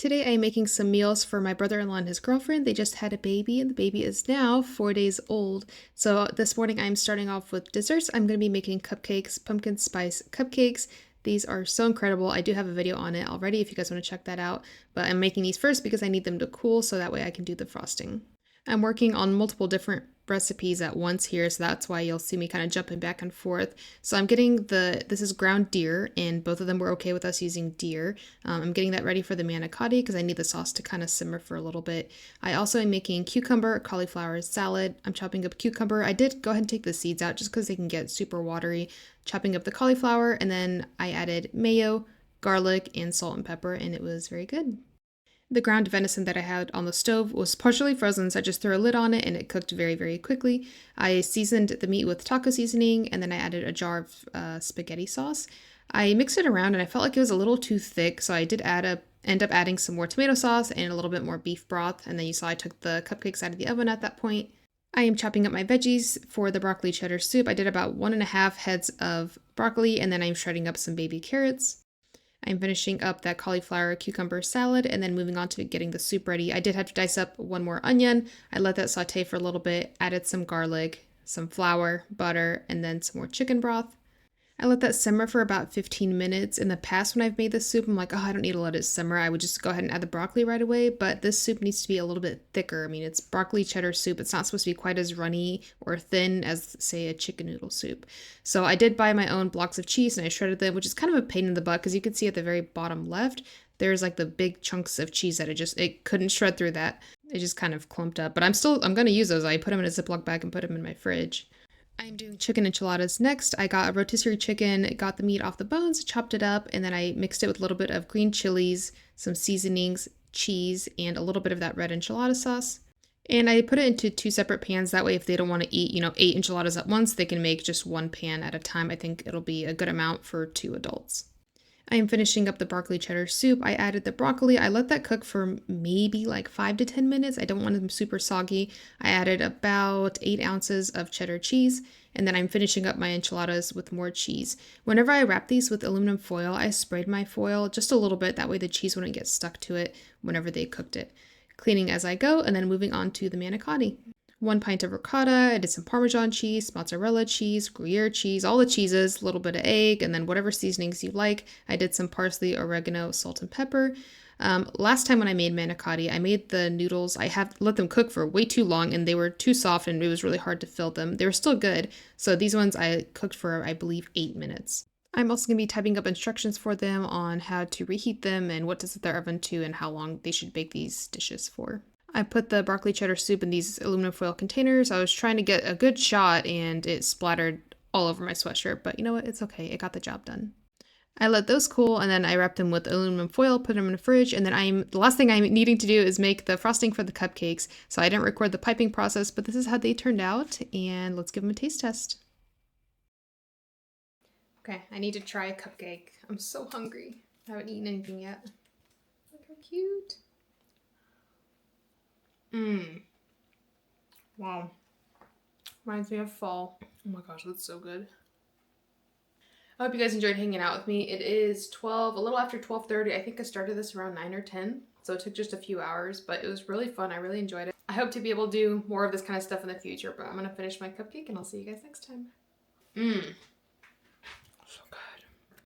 Today I am making some meals for my brother-in-law and his girlfriend. They just had a baby and the baby is now 4 days old. So this morning I'm starting off with desserts. I'm going to be making cupcakes, pumpkin spice cupcakes. These are so incredible. I do have a video on it already if you guys want to check that out. But I'm making these first because I need them to cool so that way I can do the frosting. I'm working on multiple different recipes at once here, so that's why you'll see me kind of jumping back and forth. So I'm getting this is ground deer, and both of them were okay with us using deer. I'm getting that ready for the manicotti because I need the sauce to kind of simmer for a little bit. I also am making cucumber cauliflower salad. I'm chopping up cucumber. I did go ahead and take the seeds out just because they can get super watery. Chopping up the cauliflower, and then I added mayo, garlic, and salt and pepper, and it was very good. The ground venison that I had on the stove was partially frozen, so I just threw a lid on it and it cooked very, very quickly. I seasoned the meat with taco seasoning and then I added a jar of spaghetti sauce. I mixed it around and I felt like it was a little too thick, so I did end up adding some more tomato sauce and a little bit more beef broth. And then you saw I took the cupcakes out of the oven at that point. I am chopping up my veggies for the broccoli cheddar soup. I did about 1.5 heads of broccoli and then I'm shredding up some baby carrots. I'm finishing up that cauliflower cucumber salad and then moving on to getting the soup ready. I did have to dice up one more onion. I let that saute for a little bit, added some garlic, some flour, butter, and then some more chicken broth. I let that simmer for about 15 minutes. In the past, when I've made this soup, I'm like, oh, I don't need to let it simmer. I would just go ahead and add the broccoli right away. But this soup needs to be a little bit thicker. I mean, it's broccoli cheddar soup. It's not supposed to be quite as runny or thin as, say, a chicken noodle soup. So I did buy my own blocks of cheese and I shredded them, which is kind of a pain in the butt because you can see at the very bottom left, there's like the big chunks of cheese that it couldn't shred through that. It just kind of clumped up. But I'm going to use those. I put them in a Ziploc bag and put them in my fridge. I'm doing chicken enchiladas next. I got a rotisserie chicken, got the meat off the bones, chopped it up, and then I mixed it with a little bit of green chilies, some seasonings, cheese, and a little bit of that red enchilada sauce. And I put it into 2 separate pans. That way, if they don't want to eat, 8 enchiladas at once, they can make just one pan at a time. I think it'll be a good amount for 2 adults. I am finishing up the broccoli cheddar soup. I added the broccoli. I let that cook for maybe like 5 to 10 minutes. I don't want them super soggy. I added about 8 ounces of cheddar cheese, and then I'm finishing up my enchiladas with more cheese. Whenever I wrap these with aluminum foil, I sprayed my foil just a little bit. That way the cheese wouldn't get stuck to it whenever they cooked it. Cleaning as I go, and then moving on to the manicotti. 1 pint of ricotta, I did some Parmesan cheese, mozzarella cheese, Gruyere cheese, all the cheeses, a little bit of egg, and then whatever seasonings you like. I did some parsley, oregano, salt, and pepper. Last time when I made manicotti, I made the noodles. I have let them cook for way too long and they were too soft and it was really hard to fill them. They were still good. So these ones I cooked for, I believe, 8 minutes. I'm also going to be typing up instructions for them on how to reheat them and what to set their oven to and how long they should bake these dishes for. I put the broccoli cheddar soup in these aluminum foil containers. I was trying to get a good shot and it splattered all over my sweatshirt, but you know what? It's okay. It got the job done. I let those cool and then I wrapped them with aluminum foil, put them in the fridge, and then the last thing I'm needing to do is make the frosting for the cupcakes. So I didn't record the piping process, but this is how they turned out, and let's give them a taste test. Okay, I need to try a cupcake. I'm so hungry. I haven't eaten anything yet. Look how cute. Wow. Reminds me of fall. Oh my gosh, that's so good. I hope you guys enjoyed hanging out with me. It is a little after 12:30. I think I started this around 9 or 10. So it took just a few hours, but it was really fun. I really enjoyed it. I hope to be able to do more of this kind of stuff in the future, but I'm going to finish my cupcake and I'll see you guys next time.